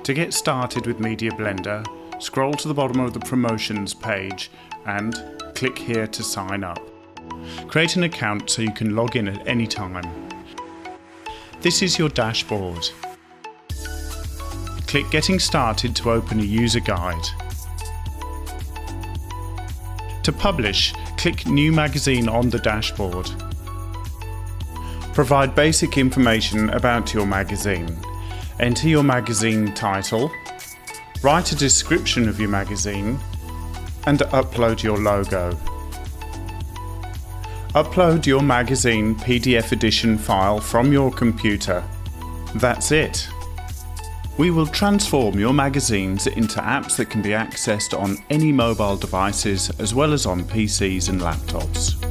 To get started with Media Blender, scroll to the bottom of the Promotions page and click here to sign up. Create an account so you can log in at any time. This is your dashboard. Click Getting Started to open a user guide. To publish, click New Magazine on the dashboard. Provide basic information about your magazine. Enter your magazine title, write a description of your magazine, and upload your logo. Upload your magazine PDF edition file from your computer. That's it. We will transform your magazines into apps that can be accessed on any mobile devices as well as on PCs and laptops.